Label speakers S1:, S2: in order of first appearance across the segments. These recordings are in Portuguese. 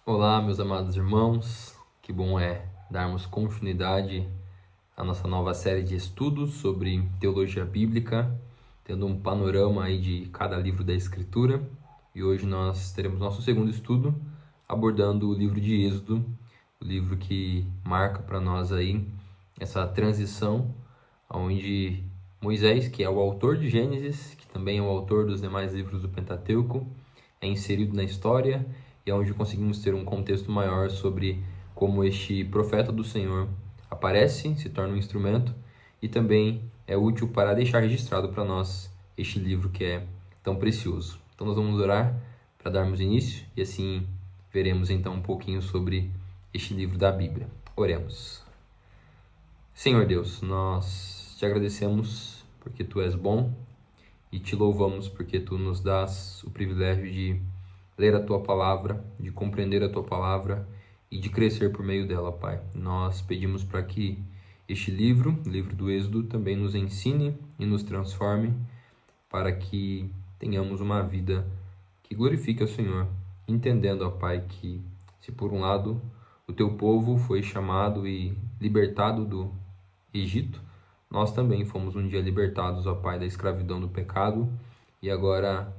S1: Olá, meus amados irmãos, que bom é darmos continuidade à nossa nova série de estudos sobre teologia bíblica, tendo um panorama aí de cada livro da Escritura. E hoje nós teremos nosso segundo estudo, abordando o livro de Êxodo, o livro que marca para nós aí essa transição, onde Moisés, que é o autor de Gênesis, que também é o autor dos demais livros do Pentateuco, é inserido na história e é onde conseguimos ter um contexto maior sobre como este profeta do Senhor aparece, se torna um instrumento e também é útil para deixar registrado para nós este livro que é tão precioso. Então nós vamos orar para darmos início e assim veremos então um pouquinho sobre este livro da Bíblia. Oremos. Senhor Deus, nós te agradecemos porque Tu és bom e te louvamos porque Tu nos dás o privilégio de ler a Tua Palavra, de compreender a Tua Palavra e de crescer por meio dela, Pai. Nós pedimos para que este livro, o livro do Êxodo, também nos ensine e nos transforme para que tenhamos uma vida que glorifique ao Senhor, entendendo, ó Pai, que se por um lado o Teu povo foi chamado e libertado do Egito, nós também fomos um dia libertados, ó Pai, da escravidão do pecado e agora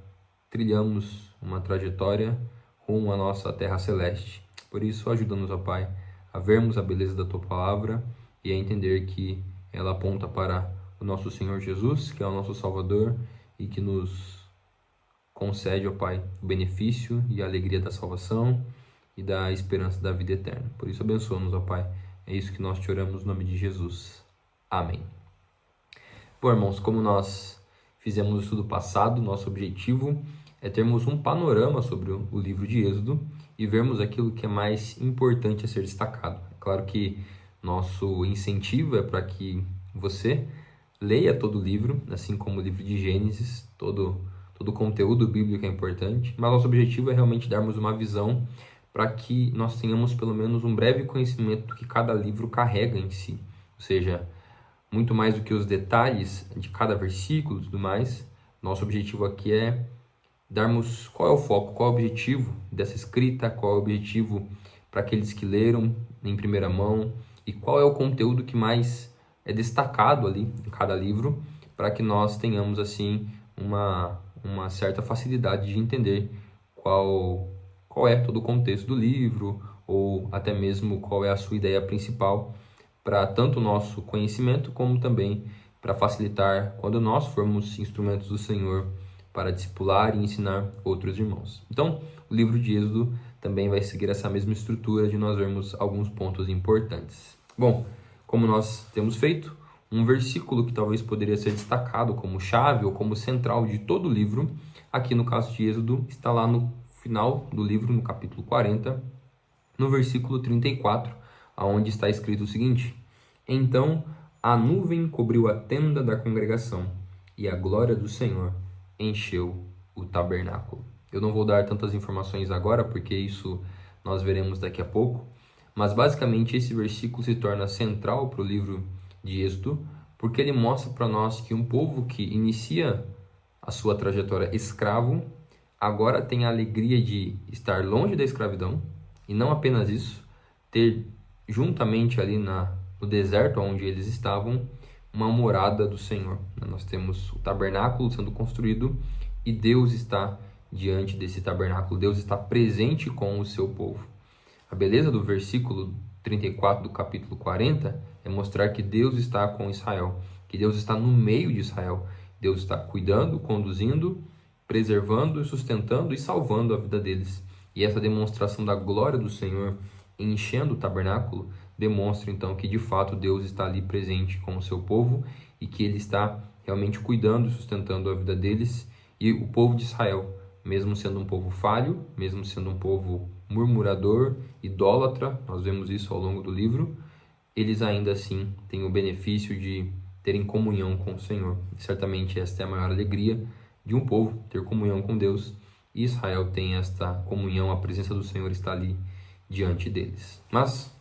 S1: trilhamos uma trajetória rumo à nossa terra celeste. Por isso, ajuda-nos, ó Pai, a vermos a beleza da Tua Palavra e a entender que ela aponta para o nosso Senhor Jesus, que é o nosso Salvador e que nos concede, ó Pai, o benefício e a alegria da salvação e da esperança da vida eterna. Por isso, abençoa-nos, ó Pai. É isso que nós te oramos no nome de Jesus. Amém. Bom, irmãos, como nós fizemos no estudo passado, nosso objetivo é termos um panorama sobre o livro de Êxodo e vermos aquilo que é mais importante a ser destacado. É claro que nosso incentivo é para que você leia todo o livro, assim como o livro de Gênesis, todo o conteúdo bíblico é importante, mas nosso objetivo é realmente darmos uma visão para que nós tenhamos pelo menos um breve conhecimento do que cada livro carrega em si, ou seja, muito mais do que os detalhes de cada versículo e tudo mais. Nosso objetivo aqui é darmos qual é o foco, qual é o objetivo dessa escrita, qual é o objetivo para aqueles que leram em primeira mão e qual é o conteúdo que mais é destacado ali em cada livro, para que nós tenhamos assim uma certa facilidade de entender qual é todo o contexto do livro ou até mesmo qual é a sua ideia principal para tanto o nosso conhecimento como também para facilitar quando nós formos instrumentos do Senhor para discipular e ensinar outros irmãos. Então, o livro de Êxodo também vai seguir essa mesma estrutura de nós vermos alguns pontos importantes. Bom, como nós temos feito, um versículo que talvez poderia ser destacado como chave ou como central de todo o livro, aqui no caso de Êxodo, está lá no final do livro, no capítulo 40, no versículo 34, aonde está escrito o seguinte: Então a nuvem cobriu a tenda da congregação, e a glória do Senhor encheu o tabernáculo. Eu não vou dar tantas informações agora, porque isso nós veremos daqui a pouco, mas basicamente esse versículo se torna central para o livro de Êxodo, porque ele mostra para nós que um povo que inicia a sua trajetória escravo, agora tem a alegria de estar longe da escravidão, e não apenas isso, ter juntamente ali no deserto onde eles estavam, uma morada do Senhor. Nós temos o tabernáculo sendo construído e Deus está diante desse tabernáculo, Deus está presente com o seu povo. A beleza do versículo 34 do capítulo 40 é mostrar que Deus está com Israel, que Deus está no meio de Israel, Deus está cuidando, conduzindo, preservando, sustentando e salvando a vida deles. E essa demonstração da glória do Senhor enchendo o tabernáculo demonstra então que de fato Deus está ali presente com o seu povo e que ele está realmente cuidando e sustentando a vida deles. E o povo de Israel, mesmo sendo um povo falho, mesmo sendo um povo murmurador, idólatra, nós vemos isso ao longo do livro, eles ainda assim têm o benefício de terem comunhão com o Senhor. E certamente esta é a maior alegria de um povo, ter comunhão com Deus. E Israel tem esta comunhão, a presença do Senhor está ali diante deles. Mas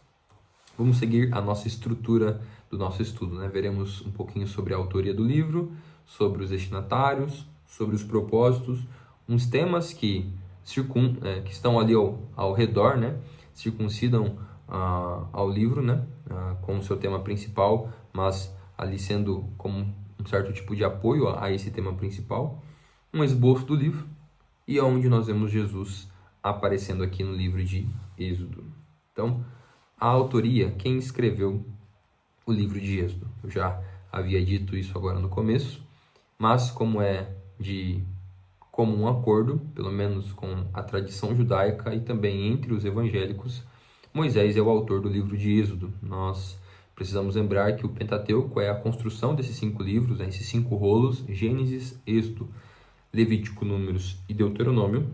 S1: vamos seguir a nossa estrutura do nosso estudo, né? Veremos um pouquinho sobre a autoria do livro, sobre os destinatários, sobre os propósitos, uns temas que que estão ali ao redor, né, circuncidam ao livro, né, com o seu tema principal, mas ali sendo como um certo tipo de apoio a esse tema principal, um esboço do livro, e onde nós vemos Jesus aparecendo aqui no livro de Êxodo. Então, a autoria, quem escreveu o livro de Êxodo? Eu já havia dito isso agora no começo, mas como é de comum acordo, pelo menos com a tradição judaica e também entre os evangélicos, Moisés é o autor do livro de Êxodo. Nós precisamos lembrar que o Pentateuco é a construção desses 5 livros, né, esses 5 rolos: Gênesis, Êxodo, Levítico, Números e Deuteronômio.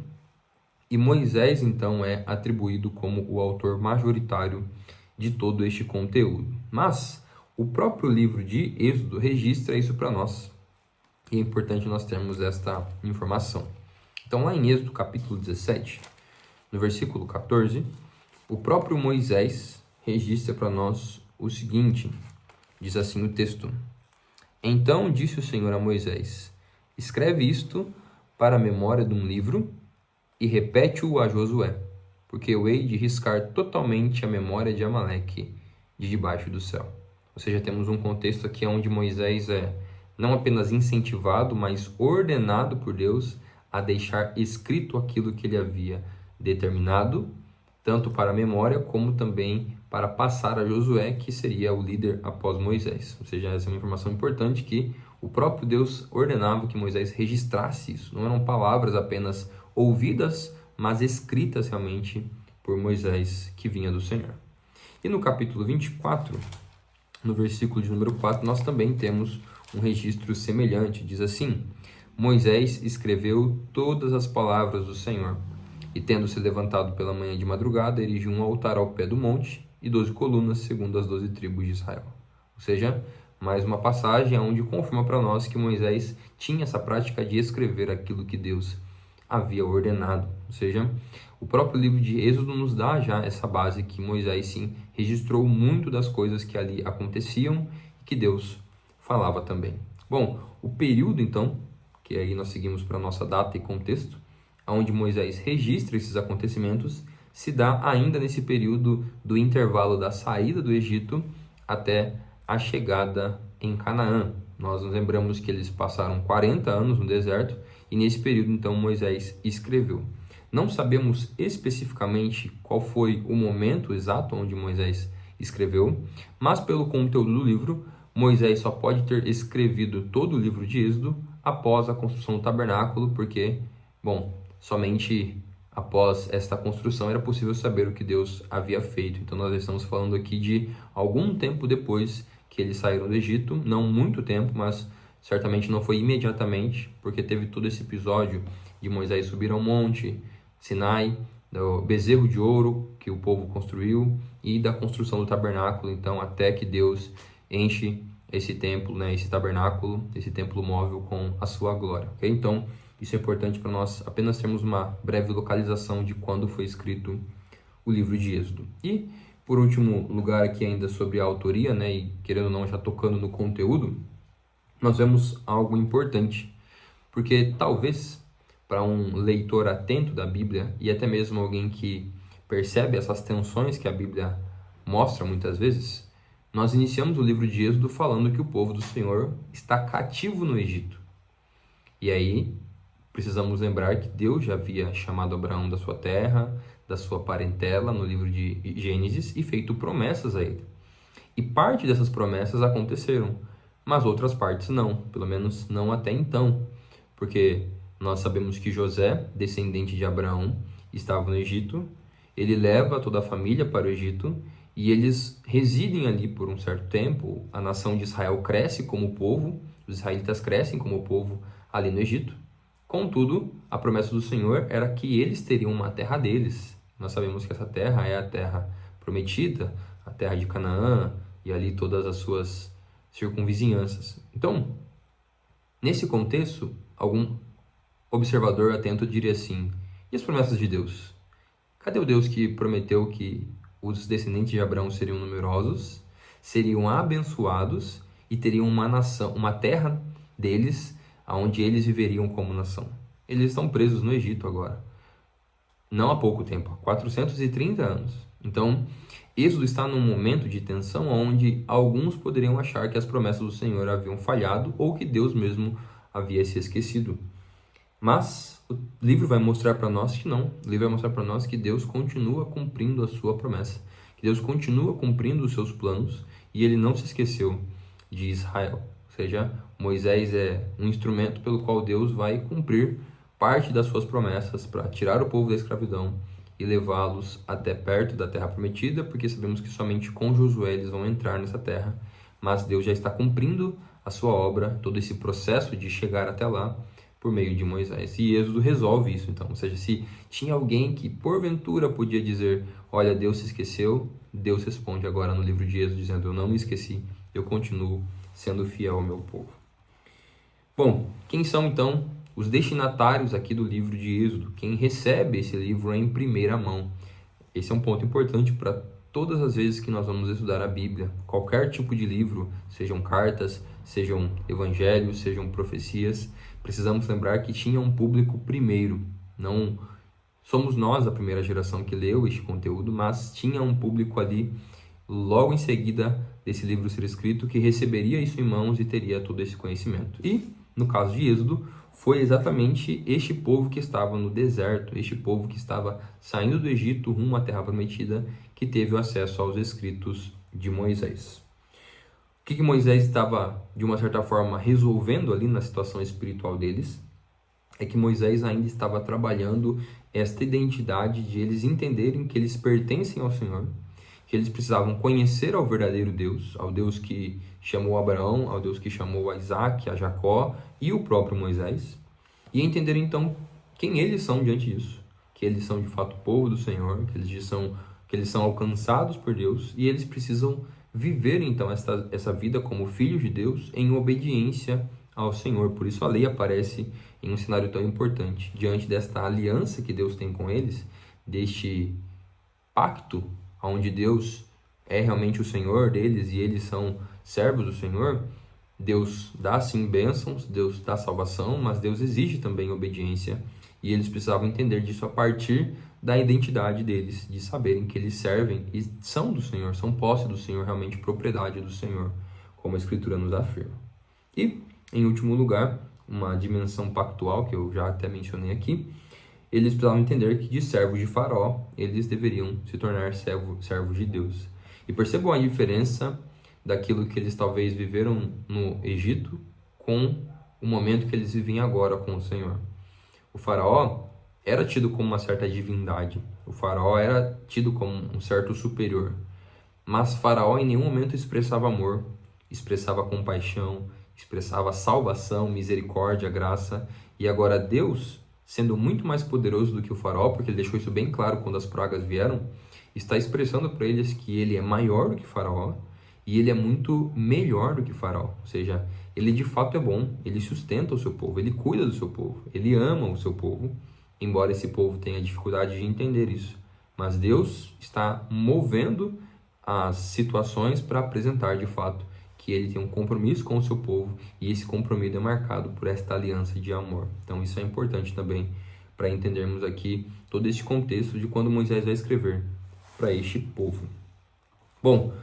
S1: E Moisés, então, é atribuído como o autor majoritário de todo este conteúdo. Mas o próprio livro de Êxodo registra isso para nós. E é importante nós termos esta informação. Então, lá em Êxodo, capítulo 17, no versículo 14, o próprio Moisés registra para nós o seguinte, diz assim o texto: Então disse o Senhor a Moisés: Escreve isto para a memória de um livro e repete-o a Josué, porque eu hei de riscar totalmente a memória de Amaleque de debaixo do céu. Ou seja, temos um contexto aqui onde Moisés é não apenas incentivado, mas ordenado por Deus a deixar escrito aquilo que ele havia determinado, tanto para a memória como também para passar a Josué, que seria o líder após Moisés. Ou seja, essa é uma informação importante, que o próprio Deus ordenava que Moisés registrasse isso. Não eram palavras apenas ouvidas, mas escritas realmente por Moisés, que vinha do Senhor. E no capítulo 24, no versículo de número 4, nós também temos um registro semelhante. Diz assim: Moisés escreveu todas as palavras do Senhor, e tendo se levantado pela manhã de madrugada, erigiu um altar ao pé do monte e 12 colunas, segundo as 12 tribos de Israel. Ou seja, mais uma passagem onde confirma para nós que Moisés tinha essa prática de escrever aquilo que Deus havia ordenado. Ou seja, o próprio livro de Êxodo nos dá já essa base que Moisés, sim, registrou muito das coisas que ali aconteciam e que Deus falava também. Bom, o período, então, que aí nós seguimos para a nossa data e contexto, onde Moisés registra esses acontecimentos, se dá ainda nesse período do intervalo da saída do Egito até a chegada em Canaã. Nós nos lembramos que eles passaram 40 anos no deserto, e nesse período, então, Moisés escreveu. Não sabemos especificamente qual foi o momento exato onde Moisés escreveu, mas pelo conteúdo do livro, Moisés só pode ter escrevido todo o livro de Êxodo após a construção do tabernáculo, porque, bom, somente após esta construção era possível saber o que Deus havia feito. Então nós estamos falando aqui de algum tempo depois que eles saíram do Egito, não muito tempo, mas certamente não foi imediatamente, porque teve todo esse episódio de Moisés subir ao monte Sinai, do bezerro de ouro que o povo construiu e da construção do tabernáculo, então até que Deus enche esse templo, né, esse tabernáculo, esse templo móvel com a sua glória. Okay? Então, isso é importante para nós apenas termos uma breve localização de quando foi escrito o livro de Êxodo. E, por último lugar aqui ainda sobre a autoria, né, e querendo ou não já tocando no conteúdo, nós vemos algo importante, porque talvez para um leitor atento da Bíblia e até mesmo alguém que percebe essas tensões que a Bíblia mostra muitas vezes, nós iniciamos o livro de Êxodo falando que o povo do Senhor está cativo no Egito. E aí precisamos lembrar que Deus já havia chamado Abraão da sua terra, da sua parentela, no livro de Gênesis, e feito promessas a ele. E parte dessas promessas aconteceram, mas outras partes não, pelo menos não até então, porque nós sabemos que José, descendente de Abraão, estava no Egito, ele leva toda a família para o Egito e eles residem ali por um certo tempo. A nação de Israel cresce como povo, os israelitas crescem como povo ali no Egito. Contudo, a promessa do Senhor era que eles teriam uma terra deles. Nós sabemos que essa terra é a terra prometida, a terra de Canaã e ali todas as suas circunvizinhanças. Então, nesse contexto, algum observador atento diria assim: e as promessas de Deus? Cadê o Deus que prometeu que os descendentes de Abraão seriam numerosos, seriam abençoados e teriam uma nação, uma terra deles, onde eles viveriam como nação? Eles estão presos no Egito agora. não há pouco tempo, há 430 anos. Então, Êxodo está num momento de tensão onde alguns poderiam achar que as promessas do Senhor haviam falhado ou que Deus mesmo havia se esquecido. Mas o livro vai mostrar para nós que não. O livro vai mostrar para nós que Deus continua cumprindo a sua promessa, que Deus continua cumprindo os seus planos e ele não se esqueceu de Israel. Ou seja, Moisés é um instrumento pelo qual Deus vai cumprir parte das suas promessas para tirar o povo da escravidão e levá-los até perto da terra prometida, porque sabemos que somente com Josué eles vão entrar nessa terra, mas Deus já está cumprindo a sua obra, todo esse processo de chegar até lá por meio de Moisés. E Êxodo resolve isso, então. Ou seja, se tinha alguém que porventura podia dizer, olha, Deus se esqueceu, Deus responde agora no livro de Êxodo dizendo, eu não me esqueci, eu continuo sendo fiel ao meu povo. Bom, quem são então os destinatários aqui do livro de Êxodo? Quem recebe esse livro em primeira mão? Esse é um ponto importante para todas as vezes que nós vamos estudar a Bíblia. Qualquer tipo de livro, sejam cartas, sejam evangelhos, sejam profecias, precisamos lembrar que tinha um público primeiro. Não somos nós a primeira geração que leu este conteúdo, mas tinha um público ali logo em seguida desse livro ser escrito que receberia isso em mãos e teria todo esse conhecimento. E no caso de Êxodo, foi exatamente este povo que estava no deserto, este povo que estava saindo do Egito rumo à Terra Prometida, que teve o acesso aos escritos de Moisés. O que Moisés estava, de uma certa forma, resolvendo ali na situação espiritual deles? É que Moisés ainda estava trabalhando esta identidade de eles entenderem que eles pertencem ao Senhor, que eles precisavam conhecer ao verdadeiro Deus, ao Deus que chamou Abraão, ao Deus que chamou a Isaac, a Jacó e o próprio Moisés, e entender então quem eles são diante disso, que eles são de fato o povo do Senhor, que eles são alcançados por Deus e eles precisam viver então essa vida como filhos de Deus em obediência ao Senhor. Por isso a lei aparece em um cenário tão importante, diante desta aliança que Deus tem com eles, deste pacto onde Deus é realmente o Senhor deles e eles são servos do Senhor. Deus dá sim bênçãos, Deus dá salvação, mas Deus exige também obediência e eles precisavam entender disso a partir da identidade deles, de saberem que eles servem e são do Senhor, são posse do Senhor, realmente propriedade do Senhor, como a Escritura nos afirma. E, em último lugar, uma dimensão pactual que eu já até mencionei aqui, eles precisavam entender que de servos de Faraó, eles deveriam se tornar servos de Deus. E percebam a diferença daquilo que eles talvez viveram no Egito com o momento que eles vivem agora com o Senhor. O Faraó era tido como uma certa divindade. O Faraó era tido como um certo superior. Mas Faraó em nenhum momento expressava amor, expressava compaixão, expressava salvação, misericórdia, graça. E agora Deus, sendo muito mais poderoso do que o Faraó, porque ele deixou isso bem claro quando as pragas vieram, está expressando para eles que ele é maior do que Faraó e ele é muito melhor do que Faraó. Ou seja, ele de fato é bom, ele sustenta o seu povo, ele cuida do seu povo, ele ama o seu povo, embora esse povo tenha dificuldade de entender isso. Mas Deus está movendo as situações para apresentar de fato que ele tem um compromisso com o seu povo e esse compromisso é marcado por esta aliança de amor. Então isso é importante também para entendermos aqui todo esse contexto de quando Moisés vai escrever para este povo. Bom,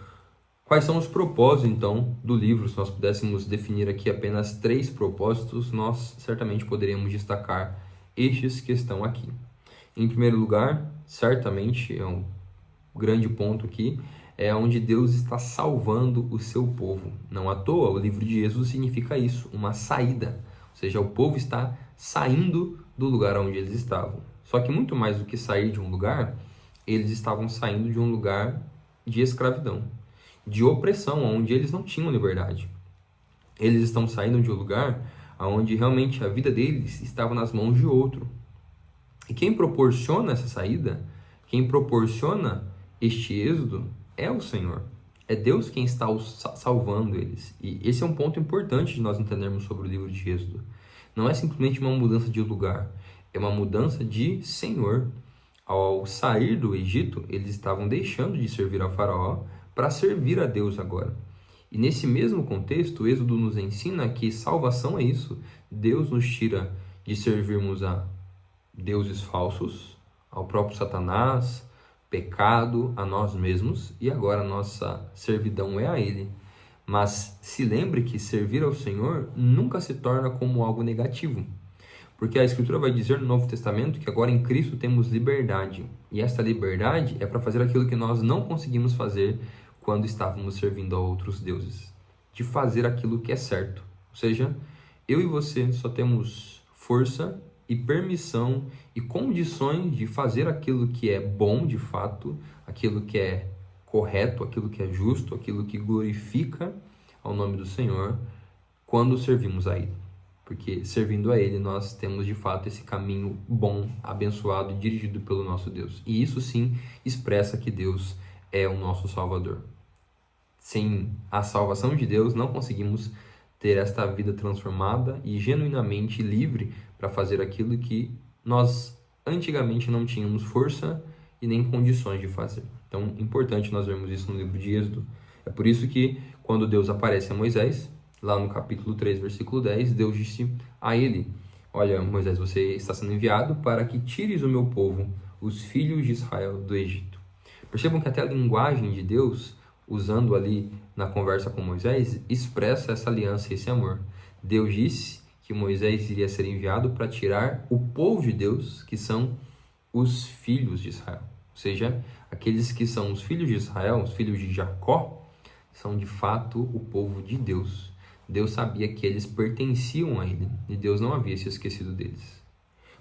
S1: quais são os propósitos então do livro? Se nós pudéssemos definir aqui apenas 3 propósitos, nós certamente poderíamos destacar estes que estão aqui. Em primeiro lugar, certamente é um grande ponto aqui, é onde Deus está salvando o seu povo. Não à toa, o livro de Êxodo significa isso, uma saída. Ou seja, o povo está saindo do lugar onde eles estavam. Só que muito mais do que sair de um lugar, eles estavam saindo de um lugar de escravidão, de opressão, onde eles não tinham liberdade. Eles estão saindo de um lugar onde realmente a vida deles estava nas mãos de outro. E quem proporciona essa saída, quem proporciona este êxodo, é o Senhor. É Deus quem está salvando eles. E esse é um ponto importante de nós entendermos sobre o livro de Êxodo. Não é simplesmente uma mudança de lugar, é uma mudança de Senhor. Ao sair do Egito, eles estavam deixando de servir a Faraó para servir a Deus agora. E nesse mesmo contexto, o Êxodo nos ensina que salvação é isso. Deus nos tira de servirmos a deuses falsos, ao próprio Satanás, pecado, a nós mesmos, e agora a nossa servidão é a Ele. Mas se lembre que servir ao Senhor nunca se torna como algo negativo. Porque a Escritura vai dizer no Novo Testamento que agora em Cristo temos liberdade. E esta liberdade é para fazer aquilo que nós não conseguimos fazer quando estávamos servindo a outros deuses. De fazer aquilo que é certo. Ou seja, eu e você só temos força e permissão e condições de fazer aquilo que é bom de fato, aquilo que é correto, aquilo que é justo, aquilo que glorifica ao nome do Senhor quando servimos a Ele. Porque servindo a Ele nós temos de fato esse caminho bom, abençoado e dirigido pelo nosso Deus. E isso sim expressa que Deus é o nosso Salvador. Sem a salvação de Deus não conseguimos ter esta vida transformada e genuinamente livre para fazer aquilo que nós antigamente não tínhamos força e nem condições de fazer. Então, é importante nós vermos isso no livro de Êxodo. É por isso que quando Deus aparece a Moisés, lá no capítulo 3, versículo 10, Deus disse a ele: olha, Moisés, você está sendo enviado para que tires o meu povo, os filhos de Israel, do Egito. Percebam que até a linguagem de Deus, usando ali na conversa com Moisés, expressa essa aliança e esse amor. Deus disse que Moisés iria ser enviado para tirar o povo de Deus, que são os filhos de Israel. Ou seja, aqueles que são os filhos de Israel, os filhos de Jacó, são de fato o povo de Deus. Deus sabia que eles pertenciam a Ele e Deus não havia se esquecido deles.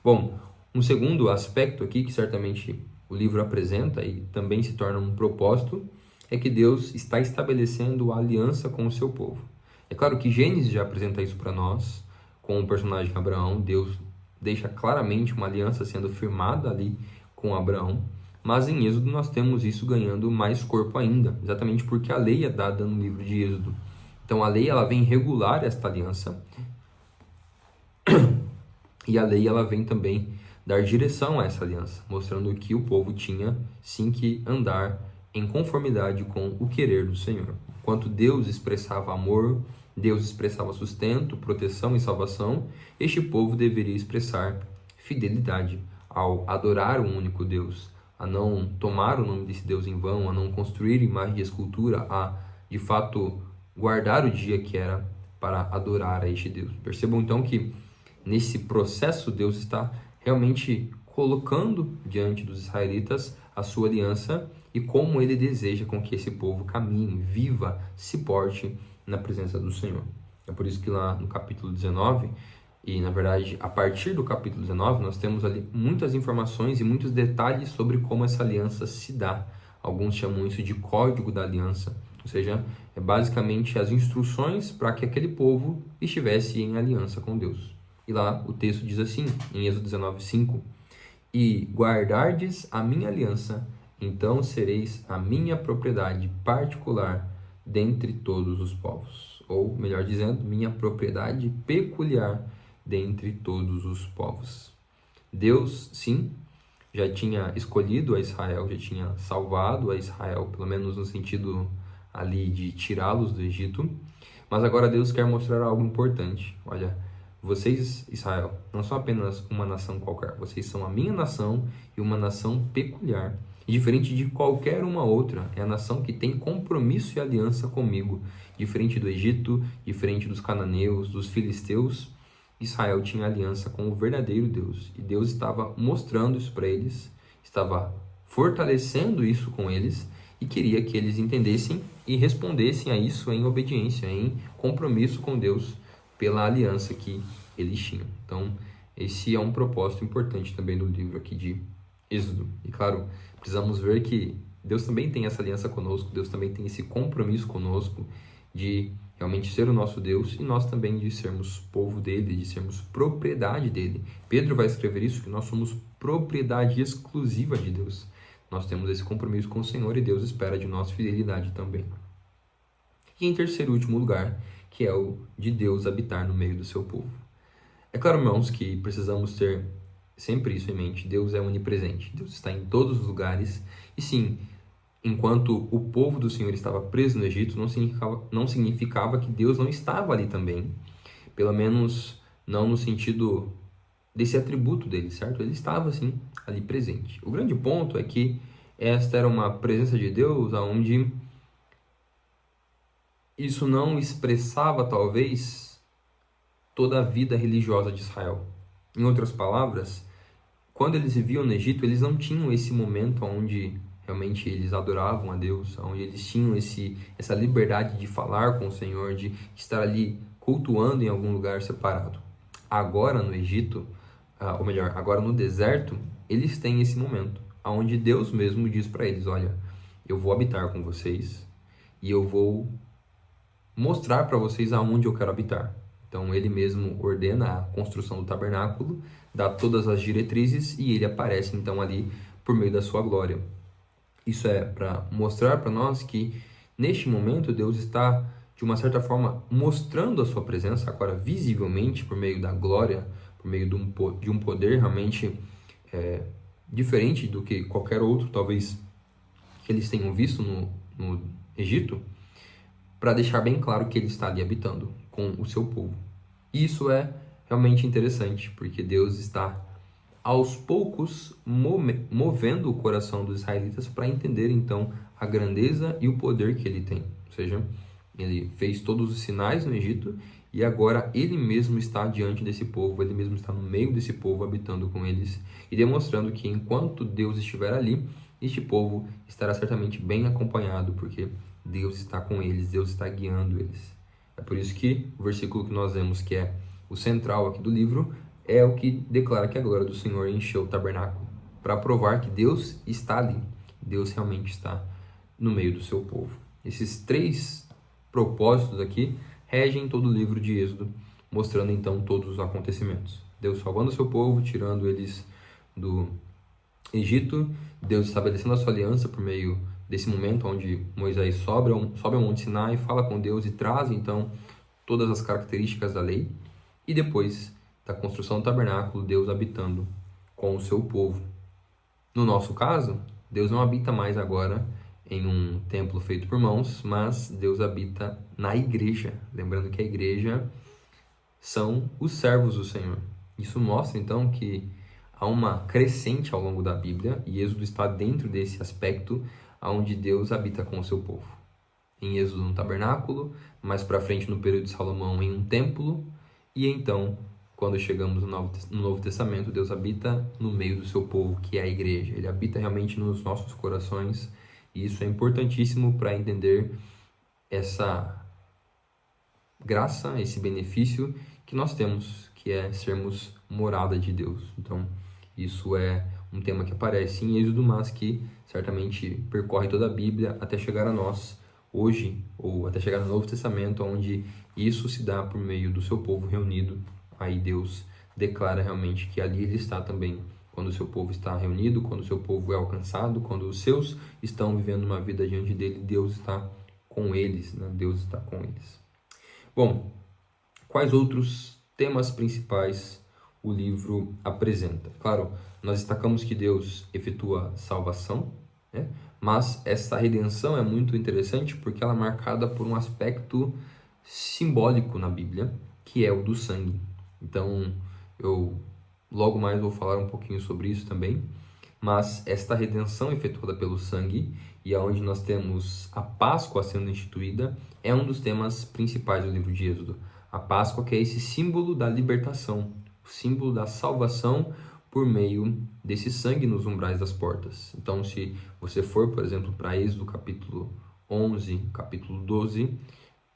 S1: Bom, um segundo aspecto aqui que certamente o livro apresenta e também se torna um propósito é que Deus está estabelecendo a aliança com o seu povo. É claro que Gênesis já apresenta isso para nós, com o personagem Abraão. Deus deixa claramente uma aliança sendo firmada ali com Abraão, mas em Êxodo nós temos isso ganhando mais corpo ainda, exatamente porque a lei é dada no livro de Êxodo. Então a lei ela vem regular esta aliança e a lei ela vem também dar direção a essa aliança, mostrando que o povo tinha sim que andar em conformidade com o querer do Senhor. Enquanto Deus expressava amor, Deus expressava sustento, proteção e salvação, este povo deveria expressar fidelidade ao adorar um único Deus, a não tomar o nome desse Deus em vão, a não construir imagem de escultura, a de fato guardar o dia que era para adorar a este Deus. Percebam então que nesse processo Deus está realmente colocando diante dos israelitas a sua aliança e como ele deseja com que esse povo caminhe, viva, se porte na presença do Senhor. É por isso que lá no capítulo 19, e na verdade a partir do capítulo 19, nós temos ali muitas informações e muitos detalhes sobre como essa aliança se dá. Alguns chamam isso de código da aliança, ou seja, é basicamente as instruções para que aquele povo estivesse em aliança com Deus. E lá o texto diz assim, em Êxodo 19:5, e guardardes a minha aliança, então sereis a minha propriedade particular dentre todos os povos. Ou, melhor dizendo, minha propriedade peculiar dentre todos os povos. Deus, sim, já tinha escolhido a Israel, já tinha salvado a Israel, pelo menos no sentido ali de tirá-los do Egito, mas agora Deus quer mostrar algo importante. Olha, vocês, Israel, não são apenas uma nação qualquer, vocês são a minha nação e uma nação peculiar. E diferente de qualquer uma outra, é a nação que tem compromisso e aliança comigo. Diferente do Egito, diferente dos cananeus, dos filisteus, Israel tinha aliança com o verdadeiro Deus. E Deus estava mostrando isso para eles, estava fortalecendo isso com eles e queria que eles entendessem e respondessem a isso em obediência, em compromisso com Deus pela aliança que eles tinham. Então, esse é um propósito importante também do livro aqui de Êxodo. E claro, precisamos ver que Deus também tem essa aliança conosco, Deus também tem esse compromisso conosco de realmente ser o nosso Deus e nós também de sermos povo dele, de sermos propriedade dele. Pedro vai escrever isso, que nós somos propriedade exclusiva de Deus. Nós temos esse compromisso com o Senhor e Deus espera de nós fidelidade também. E em terceiro e último lugar, que é o de Deus habitar no meio do seu povo. É claro, irmãos, que precisamos ter sempre isso em mente. Deus é onipresente, Deus está em todos os lugares. E sim, enquanto o povo do Senhor estava preso no Egito, não significava que Deus não estava ali também. Pelo menos não no sentido desse atributo dele, certo? Ele estava, assim, ali presente. O grande ponto é que esta era uma presença de Deus onde isso não expressava, talvez, toda a vida religiosa de Israel. Em outras palavras, quando eles viviam no Egito, eles não tinham esse momento onde realmente eles adoravam a Deus, onde eles tinham essa liberdade de falar com o Senhor, de estar ali cultuando em algum lugar separado. Agora no Egito, ou melhor, agora no deserto, eles têm esse momento, onde Deus mesmo diz para eles: olha, eu vou habitar com vocês e eu vou mostrar para vocês aonde eu quero habitar. Então ele mesmo ordena a construção do tabernáculo, dá todas as diretrizes e ele aparece então ali por meio da sua glória. Isso é para mostrar para nós que neste momento Deus está de uma certa forma mostrando a sua presença agora visivelmente por meio da glória, por meio de um poder realmente diferente do que qualquer outro talvez que eles tenham visto no Egito, para deixar bem claro que ele está ali habitando com o seu povo. Isso é realmente interessante, porque Deus está aos poucos movendo o coração dos israelitas para entender então a grandeza e o poder que ele tem. Ou seja, ele fez todos os sinais no Egito e agora ele mesmo está diante desse povo, ele mesmo está no meio desse povo, habitando com eles e demonstrando que enquanto Deus estiver ali, este povo estará certamente bem acompanhado, porque Deus está com eles, Deus está guiando eles. É por isso que o versículo que nós vemos, que é o central aqui do livro, é o que declara que a glória do Senhor encheu o tabernáculo, para provar que Deus está ali, Deus realmente está no meio do seu povo. Esses três propósitos aqui regem todo o livro de Êxodo, mostrando então todos os acontecimentos. Deus salvando o seu povo, tirando eles do Egito, Deus estabelecendo a sua aliança por meio desse momento onde Moisés sobe ao Monte Sinai, fala com Deus e traz então todas as características da lei, e depois da construção do tabernáculo, Deus habitando com o seu povo. No nosso caso, Deus não habita mais agora em um templo feito por mãos, mas Deus habita na igreja. Lembrando que a igreja são os servos do Senhor. Isso mostra então que há uma crescente ao longo da Bíblia, e Êxodo está dentro desse aspecto onde Deus habita com o seu povo. Em Êxodo no tabernáculo, mais para frente no período de Salomão em um templo, e então, quando chegamos no Novo Testamento, Deus habita no meio do seu povo, que é a igreja. Ele habita realmente nos nossos corações, e isso é importantíssimo para entender essa graça, esse benefício que nós temos, que é sermos morada de Deus. Então, isso é um tema que aparece em Êxodo, mas que certamente percorre toda a Bíblia até chegar a nós hoje, ou até chegar no Novo Testamento, onde isso se dá por meio do seu povo reunido. Aí Deus declara realmente que ali ele está também, quando o seu povo está reunido, quando o seu povo é alcançado, quando os seus estão vivendo uma vida diante dele, Deus está com eles, né? Deus está com eles. Bom, quais outros temas principais o livro apresenta? Claro, nós destacamos que Deus efetua salvação, né? Mas essa redenção é muito interessante porque ela é marcada por um aspecto simbólico na Bíblia, que é o do sangue. Então, eu logo mais vou falar um pouquinho sobre isso também, mas esta redenção efetuada pelo sangue, e aonde nós temos a Páscoa sendo instituída, é um dos temas principais do livro de Êxodo. A Páscoa, que é esse símbolo da libertação, o símbolo da salvação por meio desse sangue nos umbrais das portas. Então, se você for, por exemplo, para Êxodo capítulo 11, capítulo 12,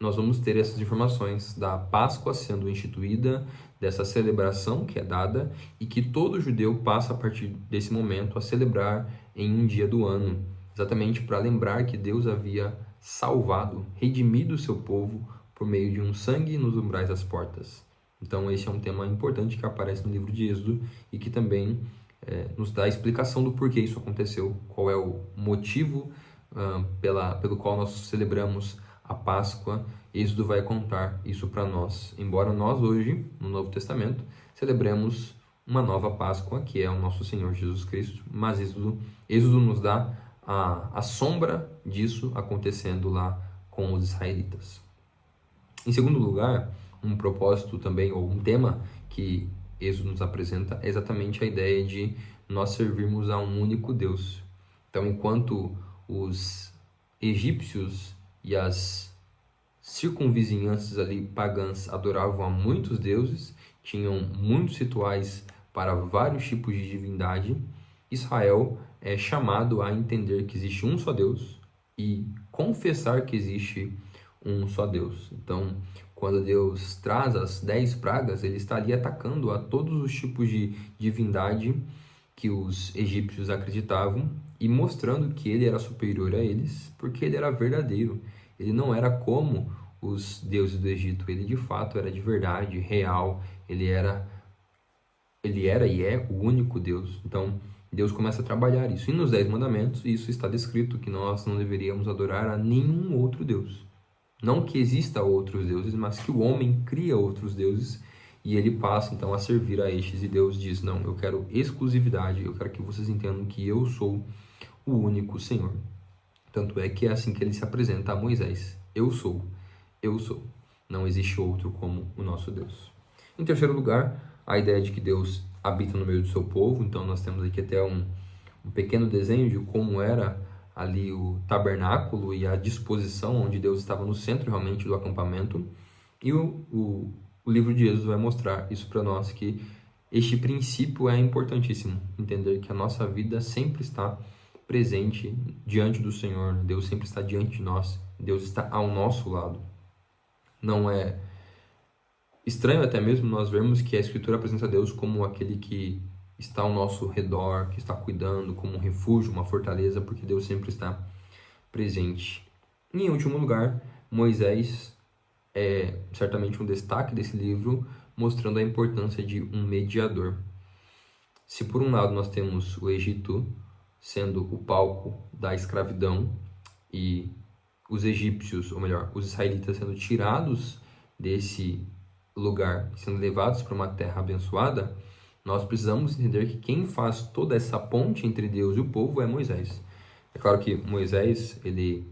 S1: nós vamos ter essas informações da Páscoa sendo instituída, dessa celebração que é dada e que todo judeu passa a partir desse momento a celebrar em um dia do ano, exatamente para lembrar que Deus havia salvado, redimido o seu povo por meio de um sangue nos umbrais das portas. Então esse é um tema importante que aparece no livro de Êxodo e que também nos dá a explicação do porquê isso aconteceu, qual é o motivo pelo qual nós celebramos a Páscoa. Êxodo vai contar isso para nós, embora nós hoje, no Novo Testamento, celebremos uma nova Páscoa, que é o nosso Senhor Jesus Cristo, mas Êxodo nos dá a sombra disso acontecendo lá com os israelitas. Em segundo lugar, um propósito também, ou um tema que Êxodo nos apresenta é exatamente a ideia de nós servirmos a um único Deus. Então, enquanto os egípcios e as circunvizinhanças ali pagãs adoravam a muitos deuses, tinham muitos rituais para vários tipos de divindade, Israel é chamado a entender que existe um só Deus e confessar que existe um só Deus. Então, quando Deus traz as 10 pragas, ele está ali atacando a todos os tipos de divindade que os egípcios acreditavam e mostrando que ele era superior a eles, porque ele era verdadeiro. Ele não era como os deuses do Egito, ele de fato era de verdade, real, ele era e é o único Deus. Então, Deus começa a trabalhar isso. E nos 10 mandamentos, isso está descrito, que nós não deveríamos adorar a nenhum outro Deus. Não que exista outros deuses, mas que o homem cria outros deuses e ele passa então a servir a estes. E Deus diz, não, eu quero exclusividade, eu quero que vocês entendam que eu sou o único Senhor. Tanto é que é assim que ele se apresenta a Moisés. Eu sou. Não existe outro como o nosso Deus. Em terceiro lugar, a ideia de que Deus habita no meio do seu povo. Então nós temos aqui até um pequeno desenho de como era ali o tabernáculo e a disposição onde Deus estava no centro realmente do acampamento. E o livro de Êxodo vai mostrar isso para nós, que este princípio é importantíssimo. Entender que a nossa vida sempre está presente diante do Senhor. Deus sempre está diante de nós. Deus está ao nosso lado. Não é estranho até mesmo nós vermos que a Escritura apresenta Deus como aquele que está ao nosso redor, que está cuidando, como um refúgio, uma fortaleza, porque Deus sempre está presente. E em último lugar, Moisés é certamente um destaque desse livro, mostrando a importância de um mediador. Se por um lado nós temos o Egito sendo o palco da escravidão e os egípcios, ou melhor, os israelitas sendo tirados desse lugar, sendo levados para uma terra abençoada, nós precisamos entender que quem faz toda essa ponte entre Deus e o povo é Moisés. É claro que Moisés, ele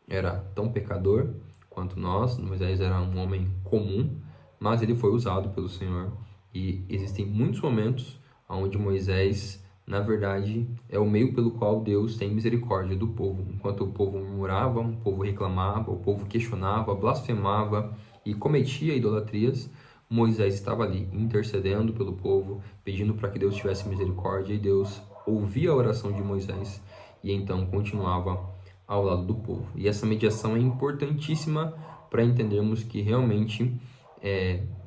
S1: era tão pecador quanto nós, Moisés era um homem comum, mas ele foi usado pelo Senhor. E existem muitos momentos onde Moisés, na verdade, é o meio pelo qual Deus tem misericórdia do povo. Enquanto o povo murmurava, o povo reclamava, o povo questionava, blasfemava e cometia idolatrias, Moisés estava ali intercedendo pelo povo, pedindo para que Deus tivesse misericórdia, e Deus ouvia a oração de Moisés e então continuava ao lado do povo. E essa mediação é importantíssima para entendermos que realmente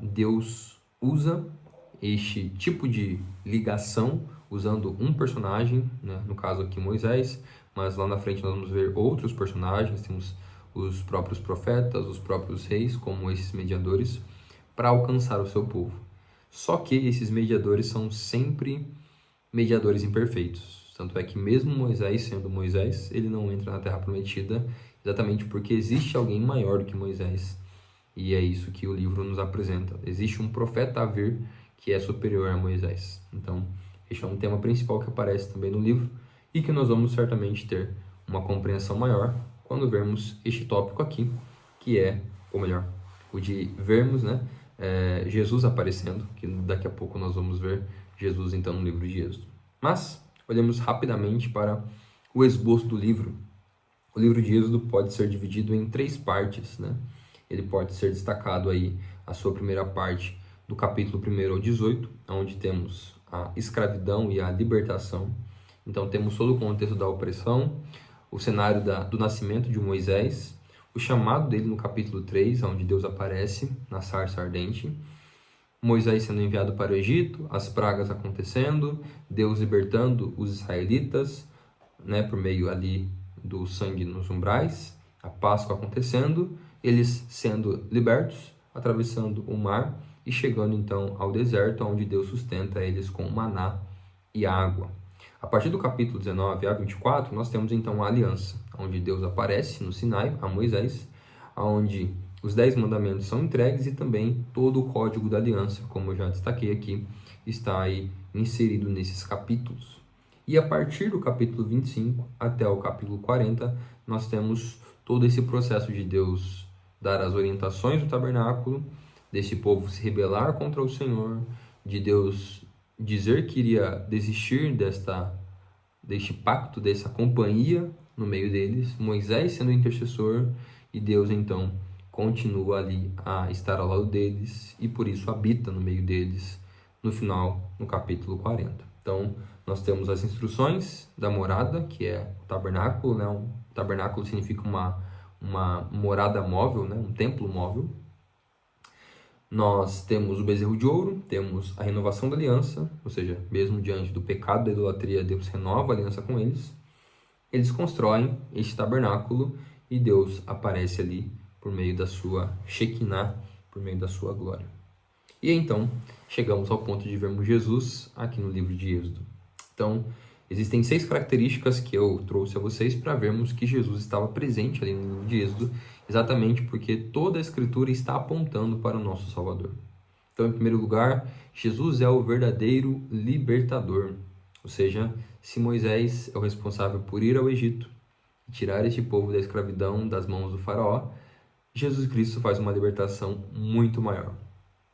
S1: Deus usa este tipo de ligação usando um personagem, né? No caso aqui Moisés, mas lá na frente nós vamos ver outros personagens, temos os próprios profetas, os próprios reis, como esses mediadores, para alcançar o seu povo. Só que esses mediadores são sempre mediadores imperfeitos. Tanto é que mesmo Moisés sendo Moisés, ele não entra na Terra Prometida, exatamente porque existe alguém maior do que Moisés. E é isso que o livro nos apresenta. Existe um profeta a vir que é superior a Moisés. Então, este é um tema principal que aparece também no livro e que nós vamos certamente ter uma compreensão maior quando vermos este tópico aqui, que é, ou melhor, o de vermos, né, Jesus aparecendo, que daqui a pouco nós vamos ver Jesus então no livro de Êxodo. Mas olhemos rapidamente para o esboço do livro. O livro de Êxodo pode ser dividido em 3 partes, né? Ele pode ser destacado aí a sua primeira parte do capítulo 1 ao 18, onde temos a escravidão e a libertação. Então temos todo o contexto da opressão, o cenário do nascimento de Moisés, o chamado dele no capítulo 3, onde Deus aparece na sarça ardente, Moisés sendo enviado para o Egito, as pragas acontecendo, Deus libertando os israelitas, né, por meio ali do sangue nos umbrais, a Páscoa acontecendo, eles sendo libertos, atravessando o mar e chegando então ao deserto, onde Deus sustenta eles com maná e água. A partir do capítulo 19 a 24, nós temos então a aliança, onde Deus aparece no Sinai a Moisés, onde os 10 mandamentos são entregues e também todo o código da aliança, como eu já destaquei aqui, está aí inserido nesses capítulos. E a partir do capítulo 25 até o capítulo 40, nós temos todo esse processo de Deus dar as orientações do tabernáculo, desse povo se rebelar contra o Senhor, de Deus dizer que iria desistir deste pacto, dessa companhia no meio deles, Moisés sendo intercessor, e Deus então continua ali a estar ao lado deles e por isso habita no meio deles no final, no capítulo 40. Então, nós temos as instruções da morada, que é o tabernáculo, né? Um tabernáculo significa uma morada móvel, né? Um templo móvel. Nós temos o bezerro de ouro, temos a renovação da aliança, ou seja, mesmo diante do pecado da idolatria, Deus renova a aliança com eles. Eles constroem este tabernáculo e Deus aparece ali por meio da sua Shekinah, por meio da sua glória. E então, chegamos ao ponto de vermos Jesus aqui no livro de Êxodo. Então, existem 6 características que eu trouxe a vocês para vermos que Jesus estava presente ali no livro de Êxodo, exatamente porque toda a Escritura está apontando para o nosso Salvador. Então, em primeiro lugar, Jesus é o verdadeiro libertador. Ou seja, se Moisés é o responsável por ir ao Egito e tirar este povo da escravidão das mãos do faraó, Jesus Cristo faz uma libertação muito maior,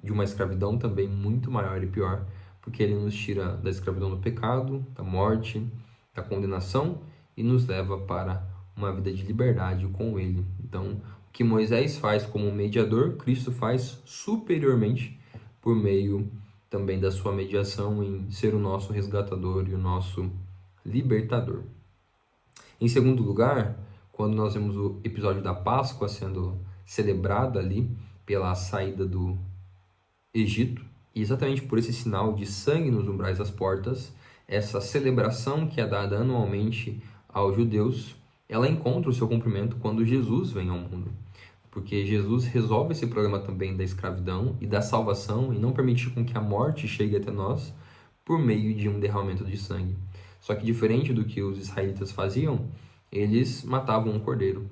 S1: de uma escravidão também muito maior e pior, porque ele nos tira da escravidão do pecado, da morte, da condenação e nos leva para uma vida de liberdade com ele. Então, o que Moisés faz como mediador, Cristo faz superiormente por meio também da sua mediação em ser o nosso resgatador e o nosso libertador. Em segundo lugar, quando nós vemos o episódio da Páscoa sendo celebrada ali pela saída do Egito, e exatamente por esse sinal de sangue nos umbrais das portas, essa celebração que é dada anualmente aos judeus, ela encontra o seu cumprimento quando Jesus vem ao mundo. Porque Jesus resolve esse problema também da escravidão e da salvação e não permitir com que a morte chegue até nós por meio de um derramamento de sangue. Só que diferente do que os israelitas faziam, eles matavam um cordeiro.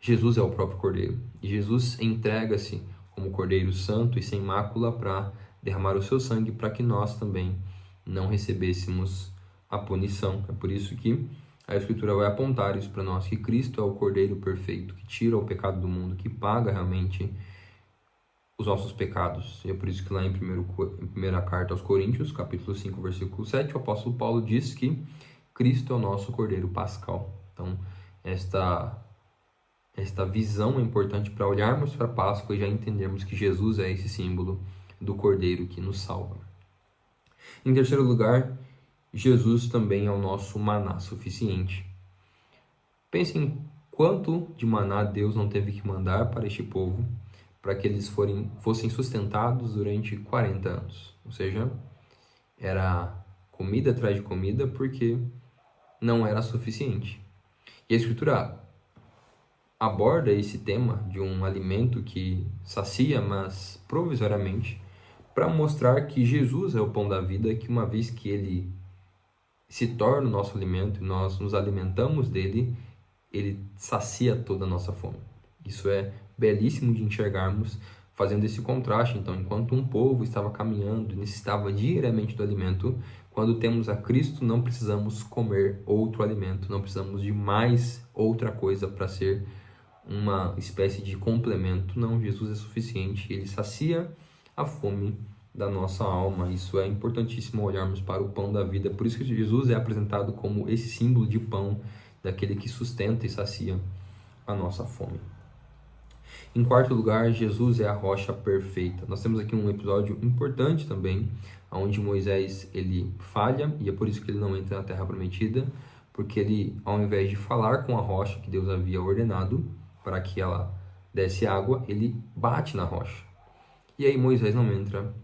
S1: Jesus é o próprio cordeiro. E Jesus entrega-se como cordeiro santo e sem mácula para derramar o seu sangue para que nós também não recebêssemos a punição. É por isso que a Escritura vai apontar isso para nós, que Cristo é o cordeiro perfeito, que tira o pecado do mundo, que paga realmente os nossos pecados. E é por isso que lá em primeira carta aos Coríntios, capítulo 5, versículo 7, o apóstolo Paulo diz que Cristo é o nosso cordeiro pascal. Então, esta visão é importante para olharmos para a Páscoa e já entendermos que Jesus é esse símbolo do cordeiro que nos salva. Em terceiro lugar, Jesus também é o nosso maná suficiente. Pense em quanto de maná Deus não teve que mandar para este povo para que eles fossem sustentados durante 40 anos. Ou seja, era comida atrás de comida porque não era suficiente. E a Escritura aborda esse tema de um alimento que sacia, mas provisoriamente, para mostrar que Jesus é o pão da vida, que uma vez que ele se torna o nosso alimento e nós nos alimentamos dele, ele sacia toda a nossa fome. Isso é belíssimo de enxergarmos, fazendo esse contraste. Então, enquanto um povo estava caminhando e necessitava diariamente do alimento, quando temos a Cristo, não precisamos comer outro alimento, não precisamos de mais outra coisa para ser uma espécie de complemento. Não, Jesus é suficiente, ele sacia a fome da nossa alma. Isso é importantíssimo olharmos para o pão da vida. Por isso que Jesus é apresentado como esse símbolo de pão, daquele que sustenta e sacia a nossa fome. Em quarto lugar, Jesus é a rocha perfeita. Nós temos aqui um episódio importante também, onde Moisés ele falha, e é por isso que ele não entra na Terra Prometida, porque ele, ao invés de falar com a rocha que Deus havia ordenado para que ela desse água, ele bate na rocha. E aí Moisés não entra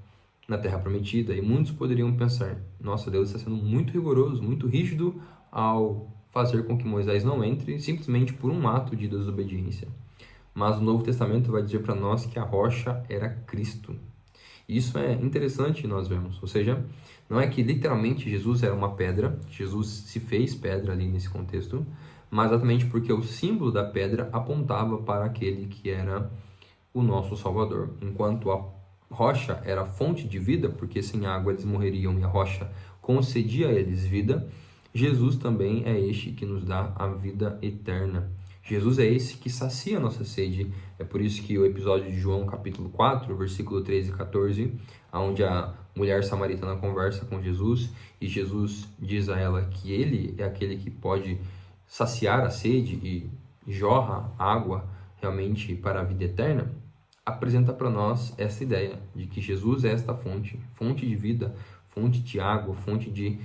S1: na Terra Prometida, e muitos poderiam pensar, nossa, Deus está sendo muito rigoroso, muito rígido ao fazer com que Moisés não entre, simplesmente por um ato de desobediência. Mas o Novo Testamento vai dizer para nós que a rocha era Cristo. Isso é interessante nós vemos, ou seja, não é que literalmente Jesus era uma pedra, Jesus se fez pedra ali nesse contexto, mas exatamente porque o símbolo da pedra apontava para aquele que era o nosso Salvador. Enquanto a rocha era a fonte de vida, porque sem água eles morreriam e a rocha concedia a eles vida, Jesus também é este que nos dá a vida eterna. Jesus é esse que sacia a nossa sede. É por isso que o episódio de João, capítulo 4, versículo 13 e 14, onde mulher samaritana conversa com Jesus e Jesus diz a ela que ele é aquele que pode saciar a sede e jorra água realmente para a vida eterna, apresenta para nós essa ideia de que Jesus é esta fonte, fonte de vida, fonte de água, fonte de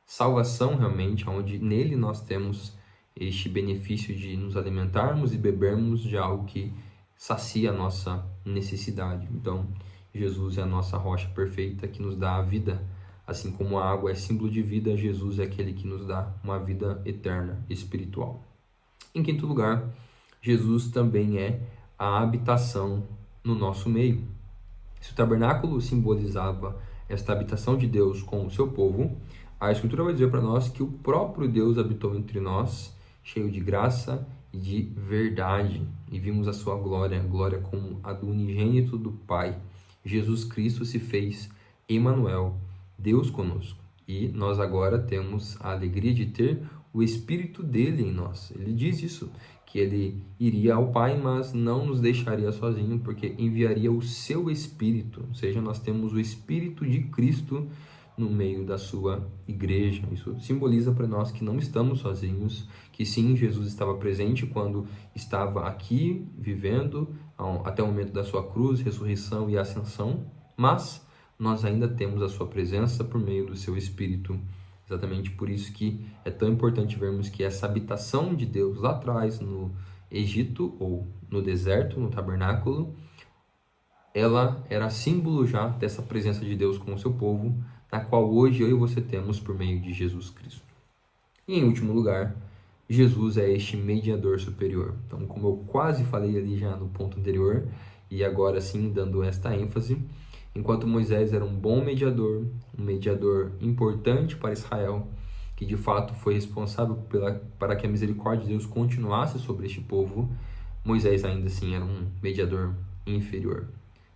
S1: salvação realmente, onde nele nós temos este benefício de nos alimentarmos e bebermos de algo que sacia a nossa necessidade. Então, Jesus é a nossa rocha perfeita que nos dá a vida. Assim como a água é símbolo de vida, Jesus é aquele que nos dá uma vida eterna, espiritual. Em quinto lugar, Jesus também é a habitação no nosso meio. Se o tabernáculo simbolizava esta habitação de Deus com o seu povo, a Escritura vai dizer para nós que o próprio Deus habitou entre nós, cheio de graça e de verdade, e vimos a sua glória, glória como a do unigênito do Pai. Jesus Cristo se fez Emmanuel, Deus conosco, e nós agora temos a alegria de ter o Espírito dele em nós. Ele diz isso, que ele iria ao Pai, mas não nos deixaria sozinho, porque enviaria o seu Espírito, ou seja, nós temos o Espírito de Cristo no meio da sua igreja. Isso simboliza para nós que não estamos sozinhos, que sim, Jesus estava presente quando estava aqui vivendo até o momento da sua cruz, ressurreição e ascensão, mas nós ainda temos a sua presença por meio do seu Espírito. Exatamente por isso que é tão importante vermos que essa habitação de Deus lá atrás no Egito ou no deserto, no tabernáculo, ela era símbolo já dessa presença de Deus com o seu povo, na qual hoje eu e você temos por meio de Jesus Cristo. E em último lugar, Jesus é este mediador superior. Então, como eu quase falei ali já no ponto anterior, e agora sim dando esta ênfase, enquanto Moisés era um bom mediador, um mediador importante para Israel, que de fato foi responsável para que a misericórdia de Deus continuasse sobre este povo, Moisés ainda assim era um mediador inferior,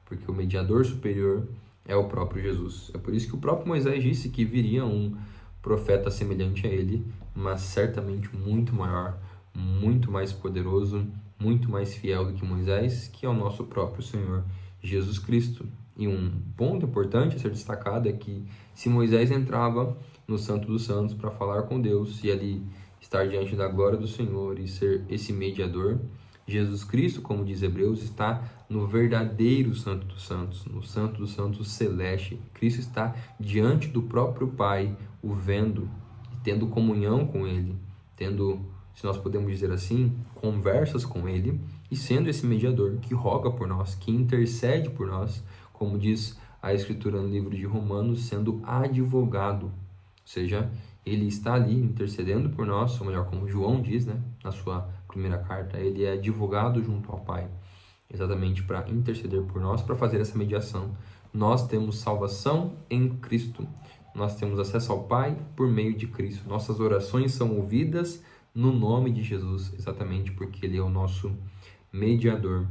S1: porque o mediador superior é o próprio Jesus. É por isso que o próprio Moisés disse que viria um profeta semelhante a ele, mas certamente muito maior, muito mais poderoso, muito mais fiel do que Moisés, que é o nosso próprio Senhor Jesus Cristo. E um ponto importante a ser destacado é que se Moisés entrava no Santo dos Santos para falar com Deus e ali estar diante da glória do Senhor e ser esse mediador, Jesus Cristo, como diz Hebreus, está no verdadeiro Santo dos Santos, no Santo dos Santos celeste. Cristo está diante do próprio Pai, o vendo, tendo comunhão com Ele, tendo, se nós podemos dizer assim, conversas com Ele, e sendo esse mediador que roga por nós, que intercede por nós, como diz a Escritura no livro de Romanos, sendo advogado. Ou seja, ele está ali intercedendo por nós, ou melhor, como João diz, né, na sua primeira carta, ele é advogado junto ao Pai, exatamente para interceder por nós, para fazer essa mediação. Nós temos salvação em Cristo, nós temos acesso ao Pai por meio de Cristo. Nossas orações são ouvidas no nome de Jesus, exatamente porque Ele é o nosso mediador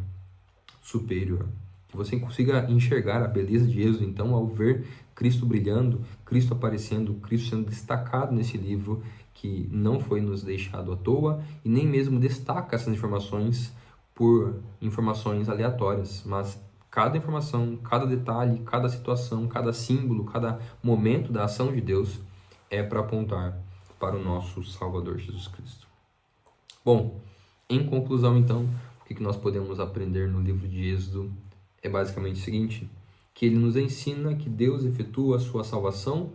S1: superior. Que você consiga enxergar a beleza de Jesus, então, ao ver Cristo brilhando, Cristo aparecendo, Cristo sendo destacado nesse livro, que não foi nos deixado à toa, e nem mesmo destaca essas informações por informações aleatórias, mas cada informação, cada detalhe, cada situação, cada símbolo, cada momento da ação de Deus é para apontar para o nosso Salvador Jesus Cristo. Bom, em conclusão, então, o que nós podemos aprender no livro de Êxodo é basicamente o seguinte, que ele nos ensina que Deus efetua a sua salvação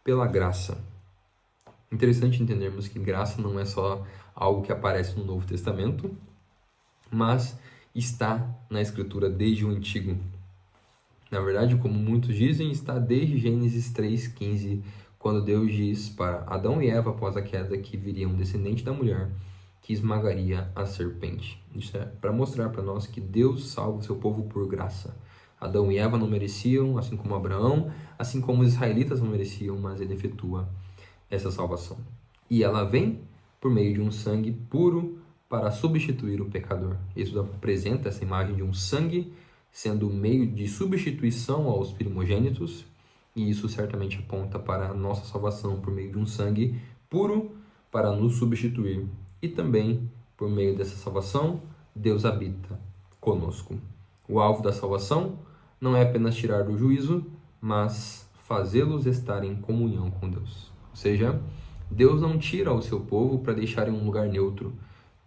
S1: pela graça. Interessante entendermos que graça não é só algo que aparece no Novo Testamento, mas está na Escritura desde o Antigo. Na verdade, como muitos dizem, está desde Gênesis 3,15, quando Deus diz para Adão e Eva após a queda que viria um descendente da mulher que esmagaria a serpente. Isso é para mostrar para nós que Deus salva o seu povo por graça. Adão e Eva não mereciam, assim como Abraão, assim como os israelitas não mereciam, mas ele efetua essa salvação. E ela vem por meio de um sangue puro para substituir o pecador. Isso apresenta essa imagem de um sangue sendo o meio de substituição aos primogênitos, e isso certamente aponta para a nossa salvação por meio de um sangue puro para nos substituir. E também, por meio dessa salvação, Deus habita conosco. O alvo da salvação não é apenas tirar do juízo, mas fazê-los estar em comunhão com Deus. Ou seja, Deus não tira o seu povo para deixar em um lugar neutro.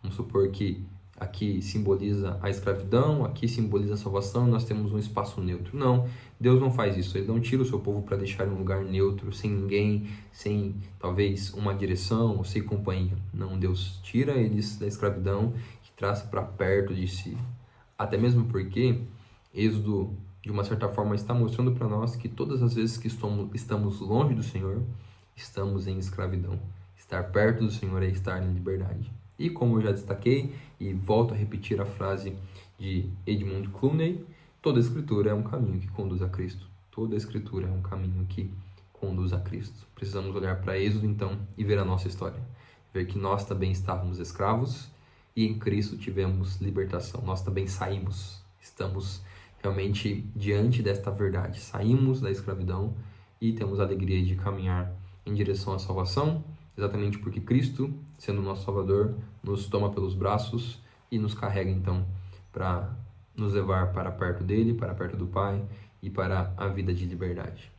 S1: Vamos supor que aqui simboliza a escravidão, aqui simboliza a salvação, nós temos um espaço neutro. Não, Deus não faz isso. Ele não tira o seu povo para deixar em um lugar neutro, sem ninguém, sem talvez uma direção ou sem companhia. Não, Deus tira eles da escravidão e traz para perto de si. Até mesmo porque Êxodo, de uma certa forma, está mostrando para nós que todas as vezes que estamos longe do Senhor, estamos em escravidão. Estar perto do Senhor é estar em liberdade. E como eu já destaquei, e volto a repetir a frase de Edmund Clooney, toda a Escritura é um caminho que conduz a Cristo. Toda a Escritura é um caminho que conduz a Cristo. Precisamos olhar para Êxodo, então, e ver a nossa história. Ver que nós também estávamos escravos e em Cristo tivemos libertação. Nós também saímos, estamos realmente diante desta verdade. Saímos da escravidão e temos a alegria de caminhar em direção à salvação, exatamente porque Cristo, sendo nosso Salvador, nos toma pelos braços e nos carrega então para nos levar para perto dele, para perto do Pai e para a vida de liberdade.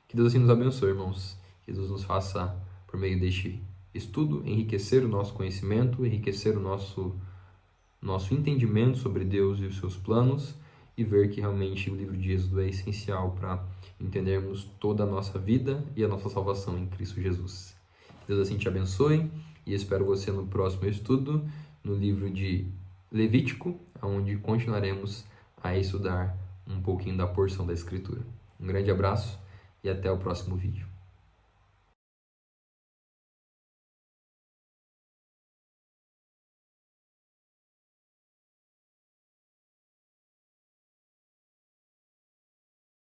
S1: Que Deus assim nos abençoe, irmãos. Que Deus nos faça, por meio deste estudo, enriquecer o nosso conhecimento, enriquecer o nosso entendimento sobre Deus e os seus planos, e ver que realmente o livro de Êxodo é essencial para entendermos toda a nossa vida e a nossa salvação em Cristo Jesus. Deus assim te abençoe e espero você no próximo estudo, no livro de Levítico, onde continuaremos a estudar um pouquinho da porção da Escritura. Um grande abraço e até o próximo vídeo.